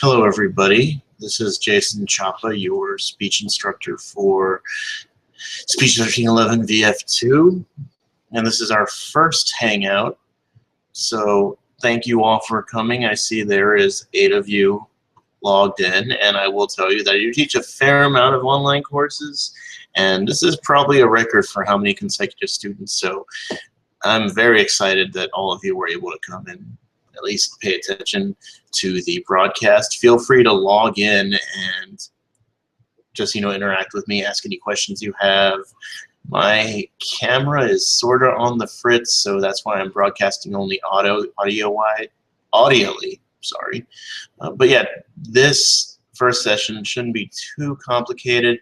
Hello everybody, this is Jason Chapa, your speech instructor for SPCH1311.VF2, and this is our first Hangout, so thank you all for coming. I see there is 8 of you logged in, and I will tell you that you teach a fair amount of online courses, and this is probably a record for how many consecutive students, so I'm very excited that all of you were able to come and at least pay attention to the broadcast. Feel free to log in and just interact with me, ask any questions you have. My camera is sort of on the fritz, so that's why I'm broadcasting only audioly. Sorry, but yeah, this first session shouldn't be too complicated.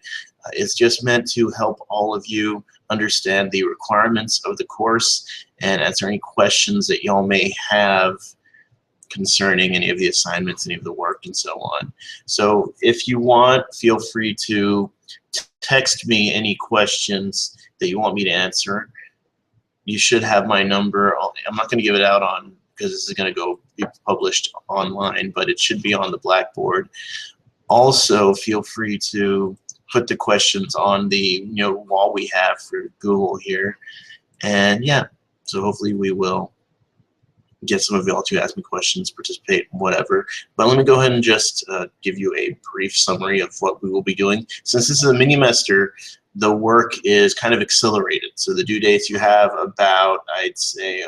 It's just meant to help all of you understand the requirements of the course and answer any questions that y'all may have concerning any of the assignments, any of the work, and so on. So if you want, feel free to text me any questions that you want me to answer. You should have my number. I'm not going to give it out on because this is going to be published online, but it should be on the Blackboard. Also, feel free to put the questions on the wall we have for Google here, and yeah, so hopefully we will get some of y'all to ask me questions, participate, whatever. But let me go ahead and just give you a brief summary of what we will be doing. Since this is a mini-mester, the work is kind of accelerated. So the due dates you have about, I'd say,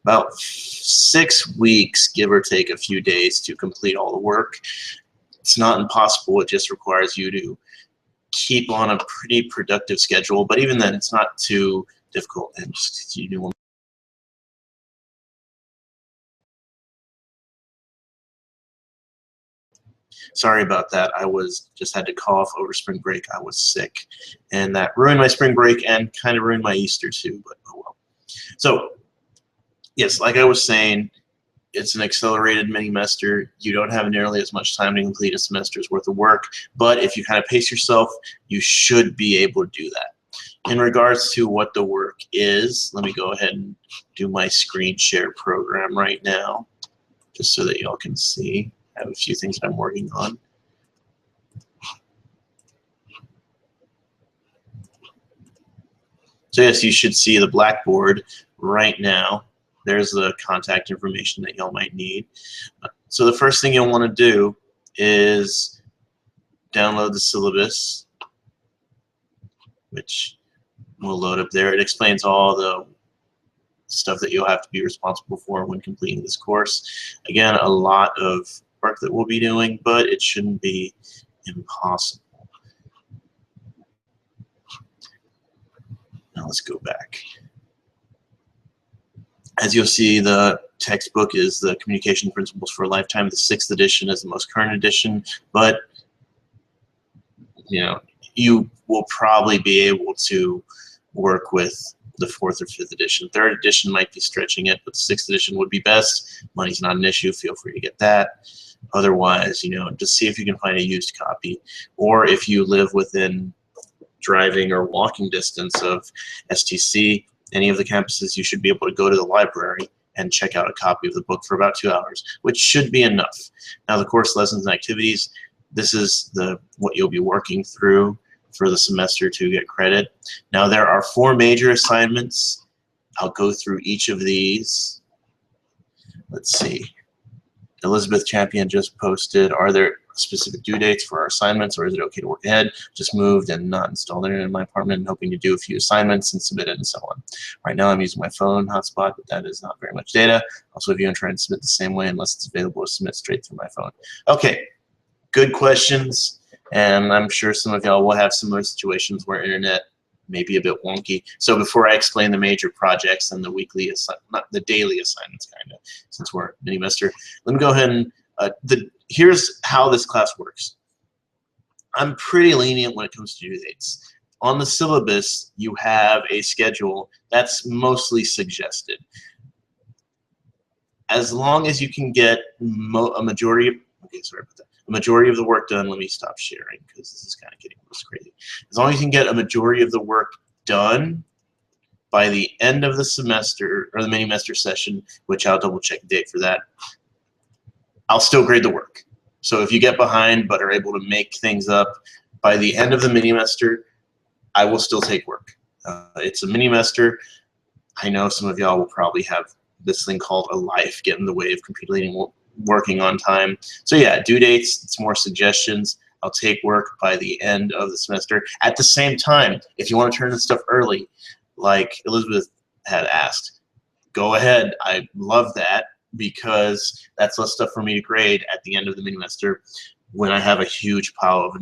about 6 weeks, give or take a few days, to complete all the work. It's not impossible. It just requires you to keep on a pretty productive schedule. But even then, it's not too difficult, and just sorry about that. I just had to cough over spring break. I was sick, and that ruined my spring break and kind of ruined my Easter too, but oh well. So yes, like I was saying, it's an accelerated mini-mester. You don't have nearly as much time to complete a semester's worth of work, but if you kind of pace yourself, you should be able to do that. In regards to what the work is, let me go ahead and do my screen share program right now, just so that y'all can see. I have a few things that I'm working on. So yes, you should see the Blackboard right now. There's the contact information that y'all might need. So the first thing you'll want to do is download the syllabus, which will load up there. It explains all the stuff that you'll have to be responsible for when completing this course. Again, a lot of work that we'll be doing, but it shouldn't be impossible. Now let's go back. As you'll see, the textbook is the Communication Principles for a Lifetime. The 6th edition is the most current edition, but you will probably be able to work with the 4th or 5th edition. 3rd edition might be stretching it, but the 6th edition would be best. Money's not an issue. Feel free to get that. Otherwise, just see if you can find a used copy, or if you live within driving or walking distance of STC, any of the campuses, you should be able to go to the library and check out a copy of the book for about 2 hours, which should be enough. Now, the course lessons and activities, this is what you'll be working through for the semester to get credit. Now, there are 4 major assignments. I'll go through each of these. Let's see. Elizabeth Champion just posted, are there specific due dates for our assignments, or is it okay to work ahead? Just moved and not installed it in my apartment and hoping to do a few assignments and submit it and so on. Right now I'm using my phone hotspot, but that is not very much data. Also, if you want to try and submit the same way, unless it's available to submit straight through my phone. Okay, good questions, and I'm sure some of y'all will have similar situations where internet may be a bit wonky. So before I explain the major projects and the weekly, not the daily assignments, kind of, since we're mini-mester, let me go ahead and here's how this class works. I'm pretty lenient when it comes to due dates. On the syllabus, you have a schedule that's mostly suggested. As long as you can get a majority of, okay, sorry about that. A majority of the work done. Let me stop sharing because this is kind of getting crazy. As long as you can get a majority of the work done, by the end of the semester, or the mini-semester session, which I'll double check the date for that, I'll still grade the work. So if you get behind but are able to make things up, by the end of the mini-semester, I will still take work. It's a mini-semester. I know some of y'all will probably have this thing called a life get in the way of completing working on time. So yeah, due dates, it's more suggestions. I'll take work by the end of the semester. At the same time, if you want to turn this stuff early, like Elizabeth had asked, go ahead. I love that, because that's less stuff for me to grade at the end of the mini-semester when I have a huge pile of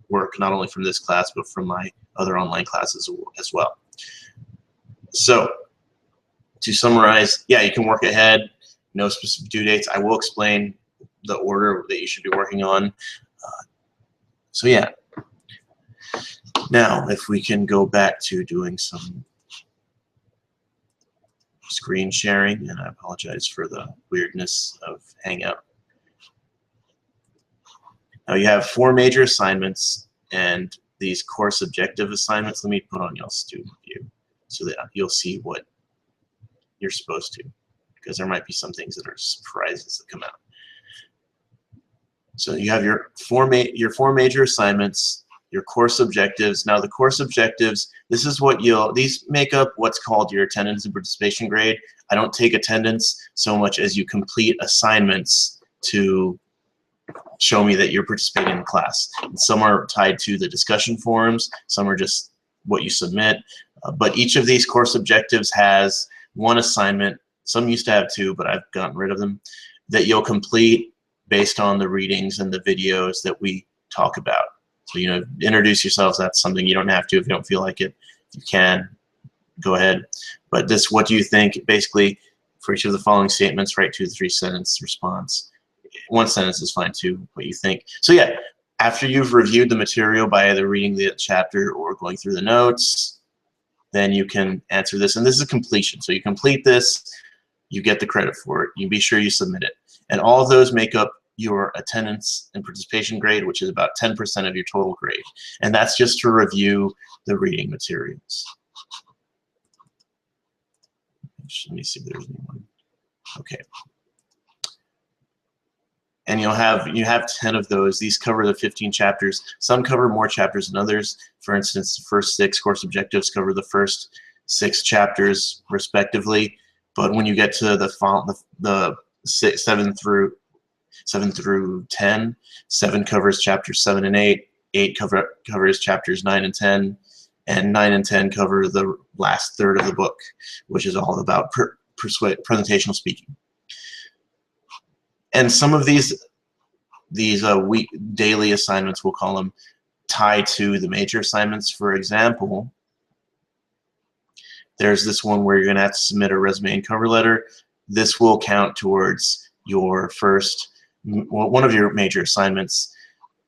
work, not only from this class, but from my other online classes as well. So to summarize, yeah, you can work ahead, no specific due dates. I will explain the order that you should be working on. So yeah. Now, if we can go back to doing some screen sharing, and I apologize for the weirdness of Hangout. Now you have 4 major assignments and these course objective assignments. Let me put on y'all's student view so that you'll see what you're supposed to, because there might be some things that are surprises that come out. So you have your four major assignments, your course objectives. Now the course objectives, this is what these make up what's called your attendance and participation grade. I don't take attendance so much as you complete assignments to show me that you're participating in the class. And some are tied to the discussion forums, some are just what you submit. But each of these course objectives has 1 assignment. Some used to have 2, but I've gotten rid of them, that you'll complete based on the readings and the videos that we talk about. So, you know, introduce yourselves. That's something you don't have to if you don't feel like it. You can go ahead. But this, what do you think? Basically, for each of the following statements, write 2 to 3 sentence response. 1 sentence is fine too, what you think. So yeah, after you've reviewed the material by either reading the chapter or going through the notes, then you can answer this. And this is completion. So you complete this, you get the credit for it. You be sure you submit it. And all of those make up your attendance and participation grade, which is about 10% of your total grade. And that's just to review the reading materials. Let me see if there's anyone. Okay. And you have 10 of those. These cover the 15 chapters. Some cover more chapters than others. For instance, the first 6 course objectives cover the first 6 chapters respectively. But when you get to the 7 through 10, 7 covers chapters 7 and 8. 8 covers chapters 9 and 10. And 9 and 10 cover the last third of the book, which is all about presentational speaking. And some of these daily assignments, we'll call them, tie to the major assignments. For example, there's this one where you're going to have to submit a resume and cover letter. This will count towards your one of your major assignments,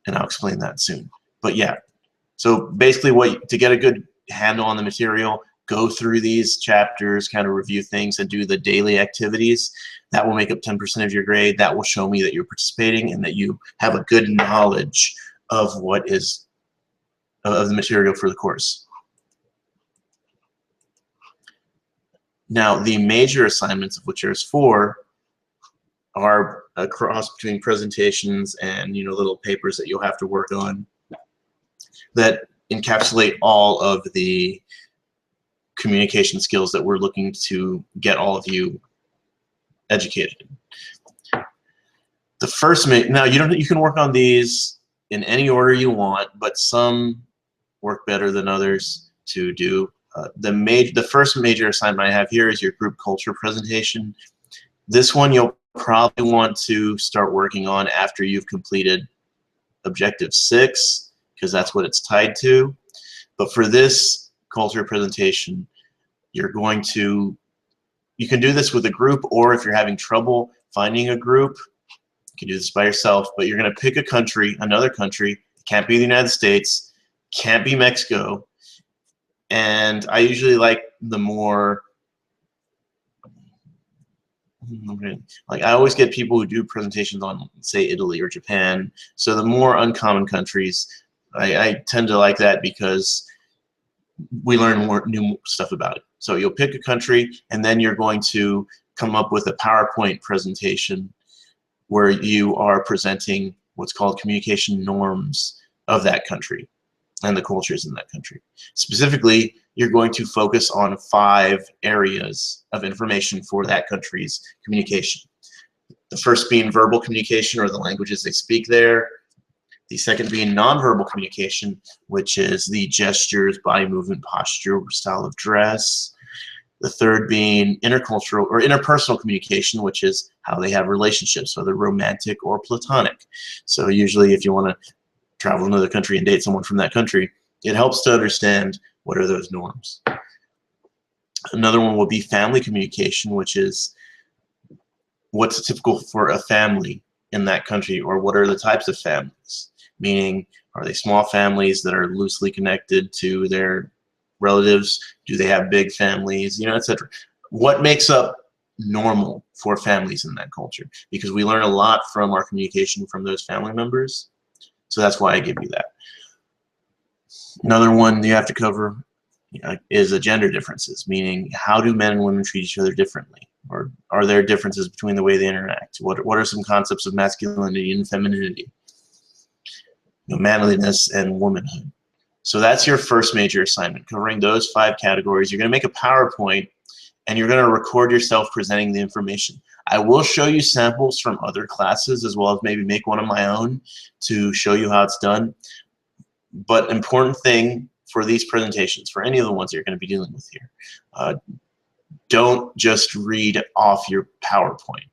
and I'll explain that soon. But yeah, so basically, to get a good handle on the material, go through these chapters, kind of review things, and do the daily activities. That will make up 10% of your grade. That will show me that you're participating and that you have a good knowledge of what is of the material for the course. Now, the major assignments, of which there's 4, are a cross between presentations and little papers that you'll have to work on that encapsulate all of the communication skills that we're looking to get all of you educated in. The first, now you can work on these in any order you want, but some work better than others to do. The first major assignment I have here is your group culture presentation. This one you'll probably want to start working on after you've completed objective 6, because that's what it's tied to. But for this culture presentation, you can do this with a group, or if you're having trouble finding a group, you can do this by yourself, but you're going to pick a country, another country. It can't be the United States, can't be Mexico, and I usually like the more, I always get people who do presentations on, say, Italy or Japan, so the more uncommon countries, I tend to like that because we learn more new stuff about it. So you'll pick a country, and then you're going to come up with a PowerPoint presentation where you are presenting what's called communication norms of that country and the cultures in that country. Specifically, you're going to focus on 5 areas of information for that country's communication. The first being verbal communication, or the languages they speak there. The second being nonverbal communication, which is the gestures, body movement, posture, style of dress. The third being intercultural or interpersonal communication, which is how they have relationships, whether romantic or platonic. So usually if you want to travel to another country and date someone from that country, it helps to understand what are those norms. Another one will be family communication, which is what's typical for a family in that country, or what are the types of families, meaning are they small families that are loosely connected to their relatives? Do they have big families? You know, etc. What makes up normal for families in that culture? Because we learn a lot from our communication from those family members. So that's why I give you that. Another one you have to cover is the gender differences, meaning how do men and women treat each other differently? Or are there differences between the way they interact? What are some concepts of masculinity and femininity? You know, manliness and womanhood. So that's your first major assignment, covering those 5 categories. You're going to make a PowerPoint, and you're going to record yourself presenting the information. I will show you samples from other classes, as well as maybe make one of my own to show you how it's done. But important thing for these presentations, for any of the ones you're going to be dealing with here, don't just read off your PowerPoint.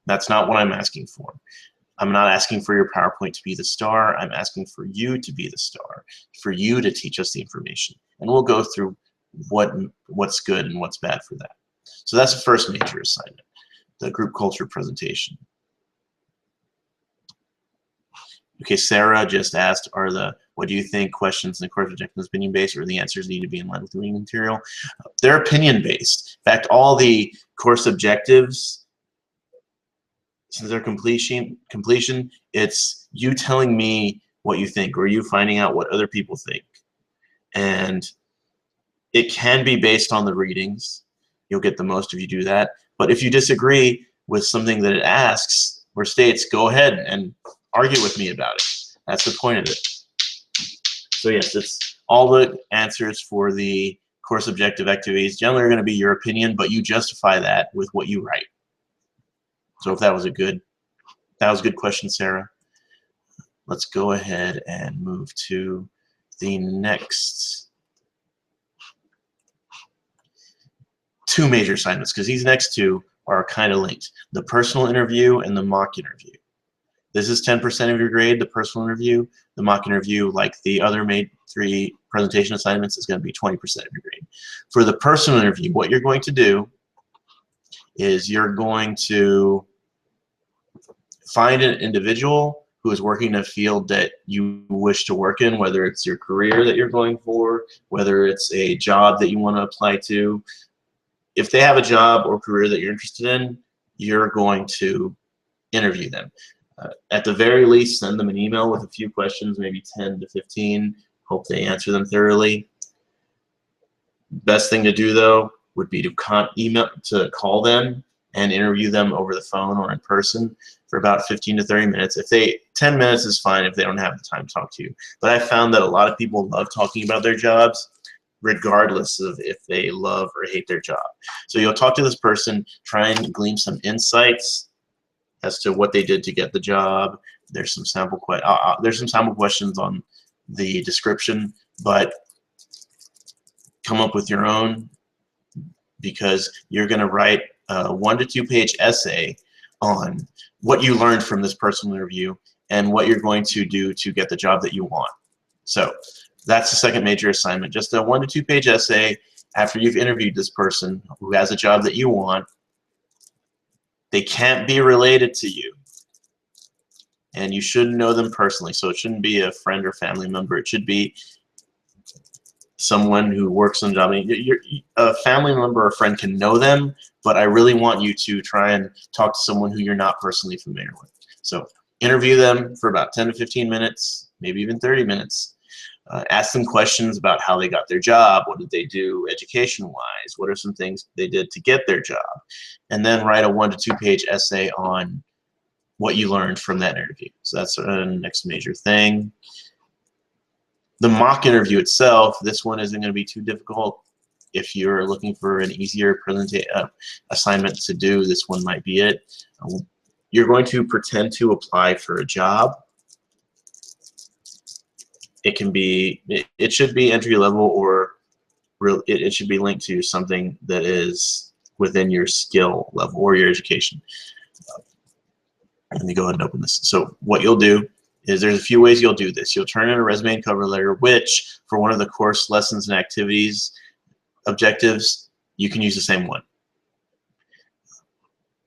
That's not what I'm asking for. I'm not asking for your PowerPoint to be the star. I'm asking for you to be the star, for you to teach us the information. And we'll go through what's good and what's bad for that. So that's the first major assignment, the group culture presentation. Okay, Sarah just asked, what do you think questions in the course objective is opinion-based, or the answers need to be in line with the reading material? They're opinion-based. In fact, all the course objectives, since they're completion, it's you telling me what you think, or you finding out what other people think. And it can be based on the readings. You'll get the most if you do that. But if you disagree with something that it asks or states, go ahead and argue with me about it. That's the point of it. So yes, it's all the answers for the course objective activities generally are going to be your opinion, but you justify that with what you write. So if that was a good question, Sarah. Let's go ahead and move to the next 2 major assignments, because these next 2 are kind of linked. The personal interview and the mock interview. This is 10% of your grade, the personal interview. The mock interview, like the other 3 presentation assignments, is going to be 20% of your grade. For the personal interview, what you're going to do is you're going to find an individual who is working in a field that you wish to work in, whether it's your career that you're going for, whether it's a job that you want to apply to. If they have a job or career that you're interested in, you're going to interview them. At the very least, send them an email with a few questions, maybe 10 to 15. Hope they answer them thoroughly. Best thing to do, though, would be to call them and interview them over the phone or in person for about 15 to 30 minutes. 10 minutes is fine if they don't have the time to talk to you. But I found that a lot of people love talking about their jobs, regardless of if they love or hate their job. So you'll talk to this person, try and glean some insights as to what they did to get the job. There's some sample questions on the description, but come up with your own, because you're going to write a 1 to 2 page essay on what you learned from this personal interview and what you're going to do to get the job that you want. So that's the second major assignment, just a 1 to 2 page essay after you've interviewed this person who has a job that you want. They can't be related to you, and you shouldn't know them personally. So it shouldn't be a friend or family member. It should be someone who works on the job. I mean, a family member or a friend can know them, but I really want you to try and talk to someone who you're not personally familiar with. So interview them for about 10 to 15 minutes, maybe even 30 minutes. Ask them questions about how they got their job, what did they do education-wise, what are some things they did to get their job, and then write a 1 to 2 page essay on what you learned from that interview. So that's the next major thing. The mock interview itself, this one isn't going to be too difficult. If you're looking for an easier assignment to do, this one might be it. You're going to pretend to apply for a job. It can be, it should be entry level, or it should be linked to something that is within your skill level or your education. Let me go ahead and open this. So what you'll do is there's a few ways you'll do this. You'll turn in a resume and cover letter, which for one of the course lessons and activities objectives, you can use the same one.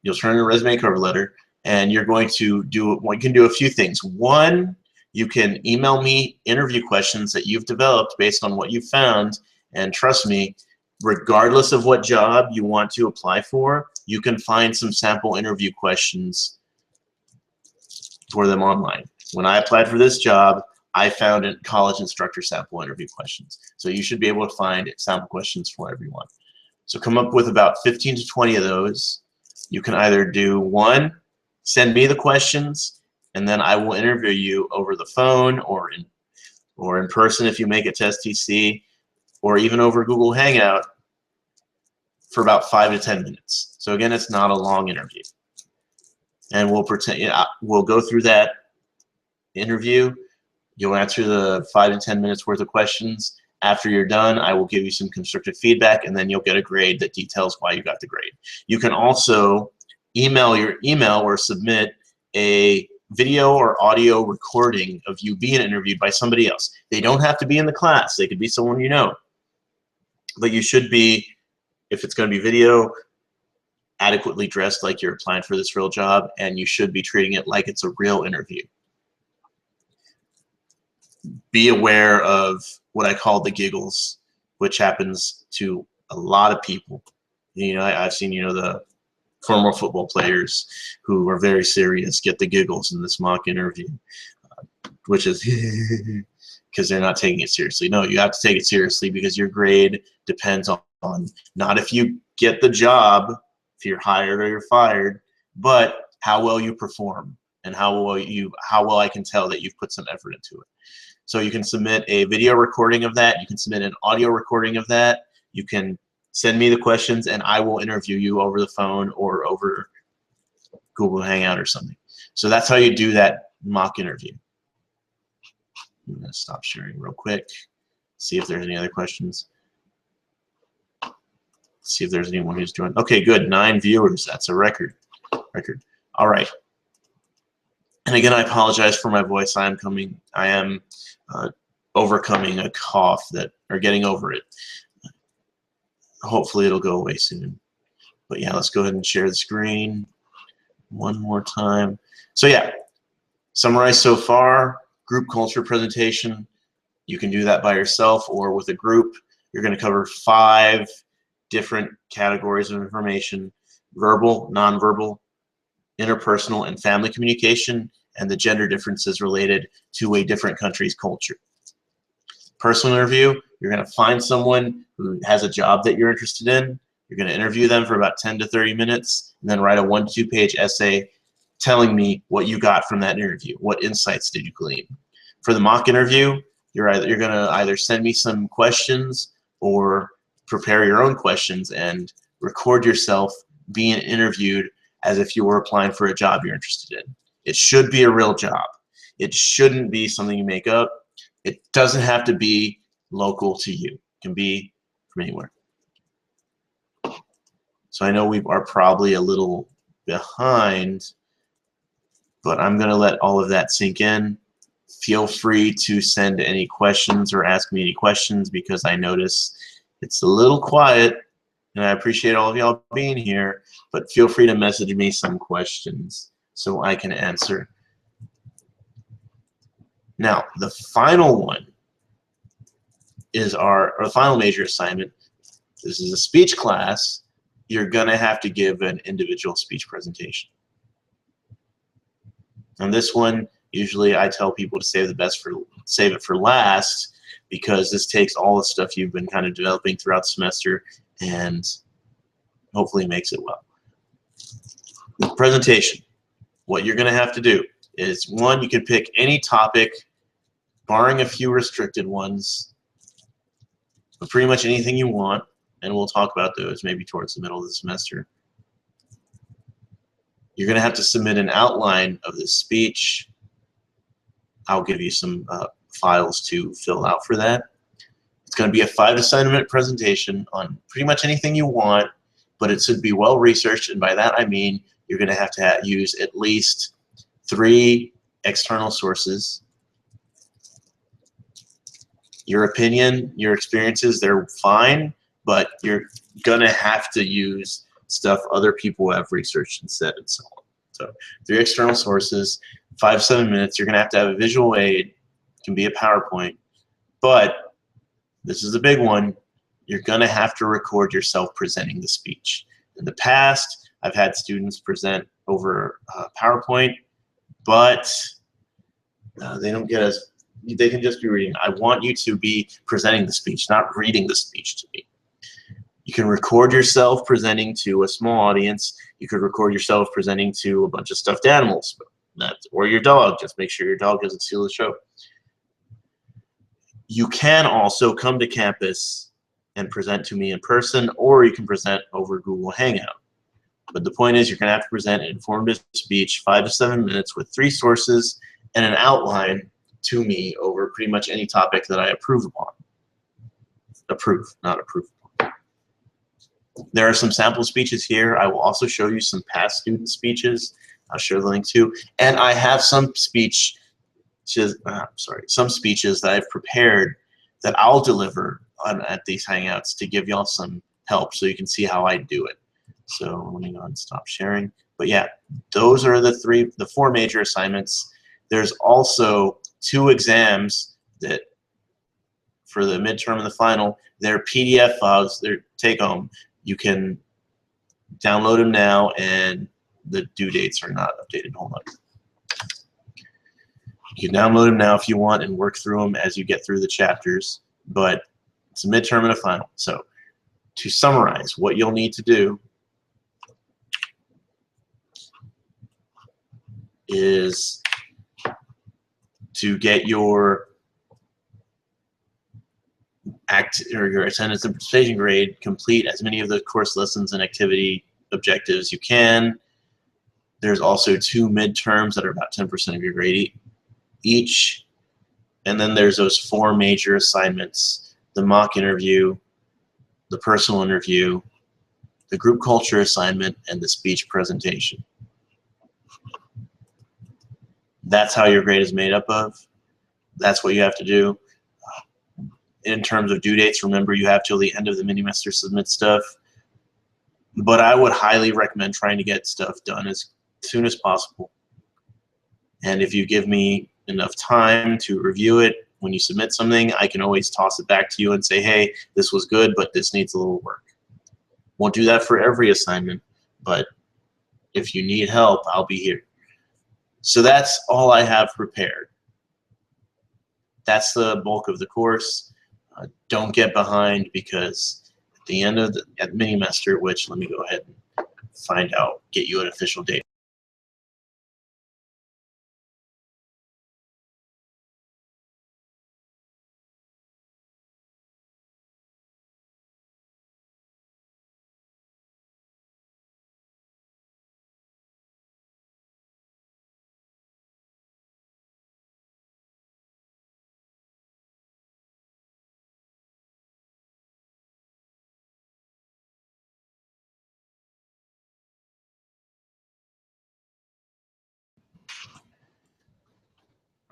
You'll turn in a resume and cover letter, and you're going to do, well, you can do a few things. One, you can email me interview questions that you've developed based on what you've found, and trust me, regardless of what job you want to apply for, you can find some sample interview questions for them online. When I applied for this job, I found a college instructor sample interview questions. So you should be able to find sample questions for everyone. So come up with about 15 to 20 of those. You can either do one, send me the questions, and then I will interview you over the phone or in person if you make it to STC, or even over Google Hangout for about 5 to 10 minutes. So again, it's not a long interview. And we'll go through that interview. You'll answer the 5 to 10 minutes worth of questions. After you're done, I will give you some constructive feedback, and then you'll get a grade that details why you got the grade. You can also email or submit a video or audio recording of you being interviewed by somebody else. They don't have to be in the class. They could be someone you know. But you should be, if it's going to be video, adequately dressed like you're applying for this real job, and you should be treating it like it's a real interview. Be aware of what I call the giggles, which happens to a lot of people. You know, I've seen, you know, the former football players who are very serious get the giggles in this mock interview, which is because they're not taking it seriously. No, you have to take it seriously, because your grade depends on not if you get the job, if you're hired or you're fired, but how well you perform and how well I can tell that you've put some effort into it. So you can submit a video recording of that. You can submit an audio recording of that. You can send me the questions, and I will interview you over the phone or over Google Hangout or something. So that's how you do that mock interview. I'm going to stop sharing real quick, see if there's any other questions. See if there's anyone who's joined. Okay, good. 9 viewers. That's a record. All right. And again, I apologize for my voice. I am overcoming a cough or getting over it. Hopefully it'll go away soon. But yeah, let's go ahead and share the screen one more time. So yeah, summarize so far, group culture presentation. You can do that by yourself or with a group. You're going to cover 5 different categories of information: verbal, nonverbal, interpersonal, and family communication, and the gender differences related to a different country's culture. Personal interview, you're going to find someone who has a job that you're interested in. You're going to interview them for about 10 to 30 minutes, and then write a 1 to 2 page essay telling me what you got from that interview. What insights did you glean? For the mock interview, you're going to either send me some questions or prepare your own questions and record yourself being interviewed as if you were applying for a job you're interested in. It should be a real job. It shouldn't be something you make up. It doesn't have to be local to you. It can be from anywhere. So I know we are probably a little behind, but I'm going to let all of that sink in. Feel free to send any questions or ask me any questions, because I notice it's a little quiet, and I appreciate all of y'all being here, but feel free to message me some questions so I can answer. Now, the final one is our final major assignment. This is a speech class. You're going to have to give an individual speech presentation. And this one, usually I tell people to save it for last, because this takes all the stuff you've been kind of developing throughout the semester and hopefully makes it well. The presentation. What you're going to have to do is, one, you can pick any topic, barring a few restricted ones, but pretty much anything you want, and we'll talk about those maybe towards the middle of the semester. You're going to have to submit an outline of this speech. I'll give you some files to fill out for that. It's going to be a 5 to 7 minute presentation on pretty much anything you want, but it should be well researched, and by that I mean you're going to have use at least 3 external sources. Your opinion, your experiences, they're fine, but you're going to have to use stuff other people have researched and said and so on. So 3 external sources, 5 to 7 minutes. You're going to have a visual aid. It can be a PowerPoint, but this is the big one. You're going to have to record yourself presenting the speech. In the past, I've had students present over PowerPoint, but they don't get as, they can just be reading. I want you to be presenting the speech, not reading the speech to me. You can record yourself presenting to a small audience. You could record yourself presenting to a bunch of stuffed animals, or your dog. Just make sure your dog doesn't steal the show. You can also come to campus and present to me in person, or you can present over Google Hangout. But the point is, you're going to have to present an informative speech, 5 to 7 minutes, with 3 sources and an outline to me over pretty much any topic that I approve upon. Approve, not approve upon. There are some sample speeches here. I will also show you some past student speeches. I'll share the link to. And I have some speeches that I've prepared that I'll deliver at these Hangouts to give y'all some help so you can see how I do it. So let me go and stop sharing. But yeah, those are the 4 major assignments. There's also 2 exams that for the midterm and the final. They're PDF files. They're take home. You can download them now, and the due dates are not updated. Hold on. You can download them now if you want and work through them as you get through the chapters, but it's a midterm and a final. So to summarize, what you'll need to do is to get your your attendance and participation grade, complete as many of the course lessons and activity objectives you can. There's also 2 midterms that are about 10% of your grade each. And then there's those 4 major assignments: the mock interview, the personal interview, the group culture assignment, and the speech presentation. That's how your grade is made up of. That's what you have to do. In terms of due dates, remember you have till the end of the mini-semester to submit stuff. But I would highly recommend trying to get stuff done as soon as possible. And if you give me enough time to review it, when you submit something, I can always toss it back to you and say, hey, this was good, but this needs a little work. Won't do that for every assignment, but if you need help, I'll be here. So that's all I have prepared. That's the bulk of the course. Don't get behind, because at the end of the mini-semester, which let me go ahead and find out, get you an official date.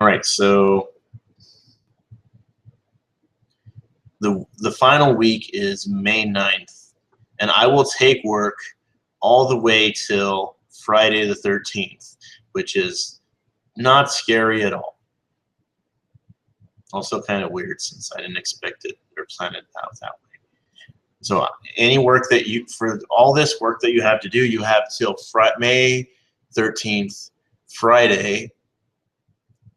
All right, so the final week is May 9th, and I will take work all the way till Friday the 13th, which is not scary at all. Also kind of weird since I didn't expect it or plan it out that way. So any work that for all this work that you have to do, you have till May 13th, Friday,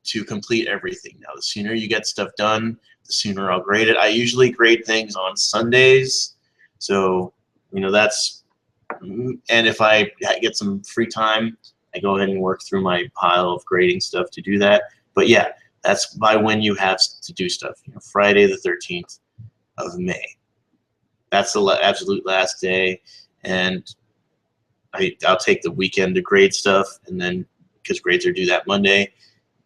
to complete everything. Now, the sooner you get stuff done, the sooner I'll grade it. I usually grade things on Sundays, so that's. And if I get some free time, I go ahead and work through my pile of grading stuff to do that. But yeah, that's by when you have to do stuff. Friday the 13th of May. That's the absolute last day, and I'll take the weekend to grade stuff, and then because grades are due that Monday.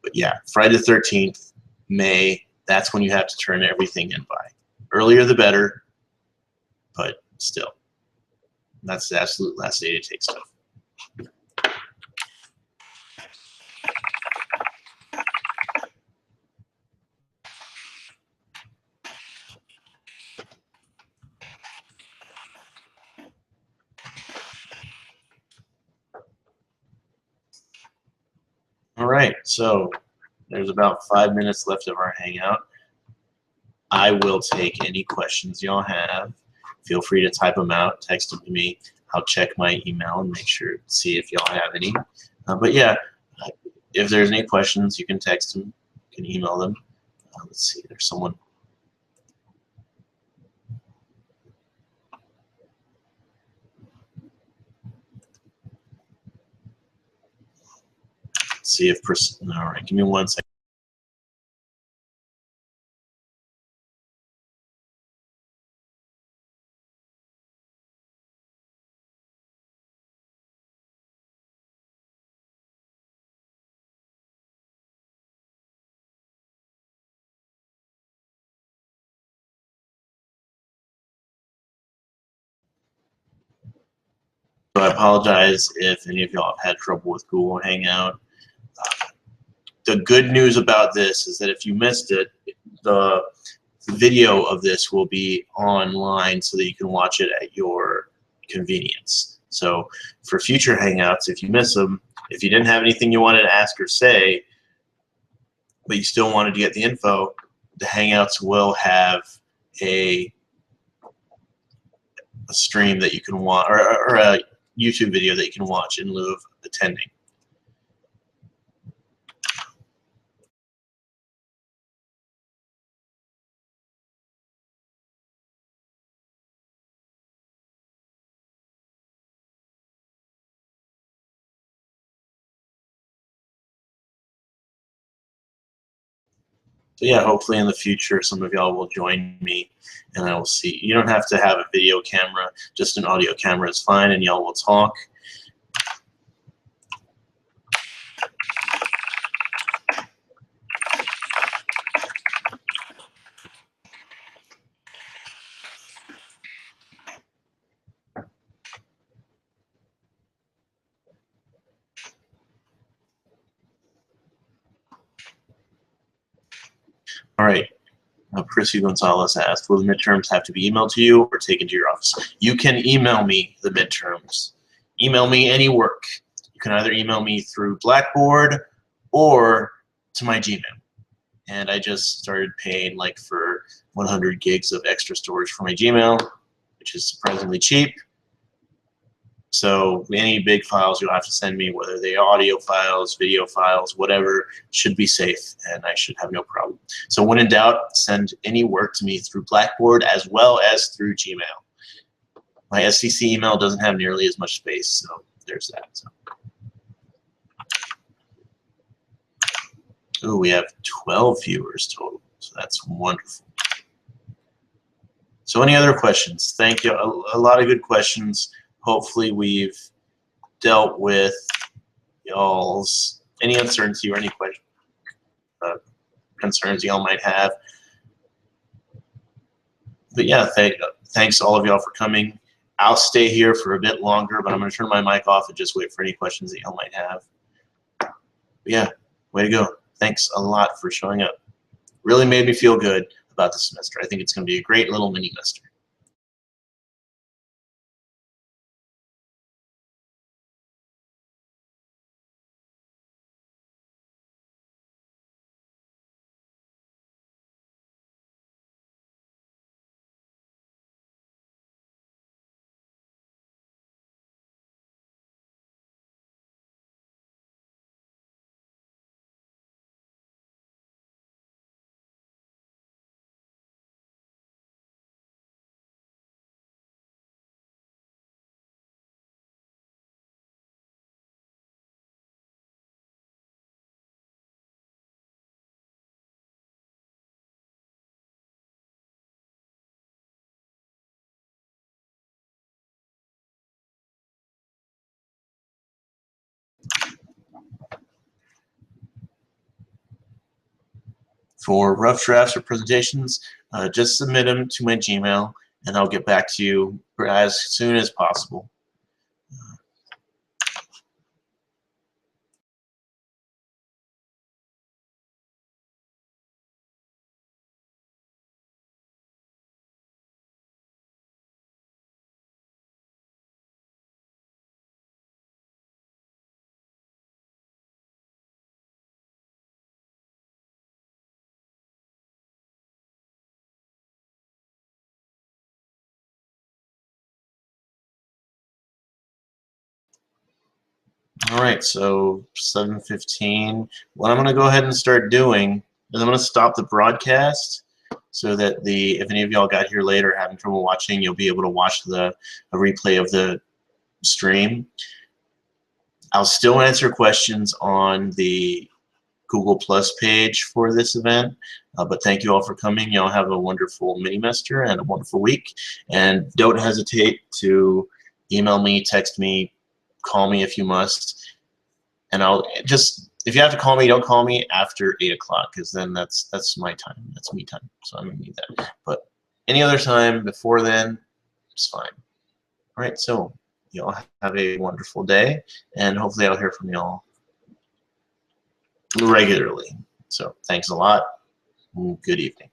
But yeah, Friday the 13th, May, that's when you have to turn everything in by. Earlier the better, but still. That's the absolute last day to take stuff. All right, so there's about 5 minutes left of our Hangout. I will take any questions y'all have. Feel free to type them out, text them to me. I'll check my email and make sure to see if y'all have any. But yeah, if there's any questions, you can text them, you can email them. Let's see, there's someone. Let's see if all right, give me 1 second. So I apologize if any of y'all have had trouble with Google Hangout. The good news about this is that if you missed it, the video of this will be online so that you can watch it at your convenience. So for future Hangouts, if you miss them, if you didn't have anything you wanted to ask or say, but you still wanted to get the info, the Hangouts will have a stream that you can watch, or a YouTube video that you can watch in lieu of attending. So yeah, hopefully in the future some of y'all will join me and I will see. You don't have to have a video camera, just an audio camera is fine, and y'all will talk. All right. Prissy Gonzalez asked, will the midterms have to be emailed to you or taken to your office? You can email me the midterms. Email me any work. You can either email me through Blackboard or to my Gmail. And I just started paying like for 100 gigs of extra storage for my Gmail, which is surprisingly cheap. So any big files you'll have to send me, whether they are audio files, video files, whatever, should be safe, and I should have no problem. So when in doubt, send any work to me through Blackboard as well as through Gmail. My SCC email doesn't have nearly as much space, so there's that. So. Ooh, we have 12 viewers total, so that's wonderful. So any other questions? Thank you. A lot of good questions. Hopefully we've dealt with y'all's any uncertainty or any question, concerns y'all might have. But yeah, thanks all of y'all for coming. I'll stay here for a bit longer, but I'm going to turn my mic off and just wait for any questions that y'all might have. But yeah, way to go. Thanks a lot for showing up. Really made me feel good about the semester. I think it's going to be a great little mini-semester. for rough drafts or presentations, just submit them to my Gmail, and I'll get back to you as soon as possible. Alright, so 7:15. What I'm going to go ahead and start doing is I'm going to stop the broadcast so that if any of y'all got here later having trouble watching, you'll be able to watch a replay of the stream. I'll still answer questions on the Google Plus page for this event, but thank you all for coming. Y'all have a wonderful mini-mester and a wonderful week, and don't hesitate to email me, text me, call me if you must, and if you have to call me, don't call me after 8 o'clock, because then that's my time, that's me time, so I'm gonna need that. But any other time before then, it's fine. All right, so y'all have a wonderful day, and hopefully I'll hear from y'all regularly. So thanks a lot. Good evening.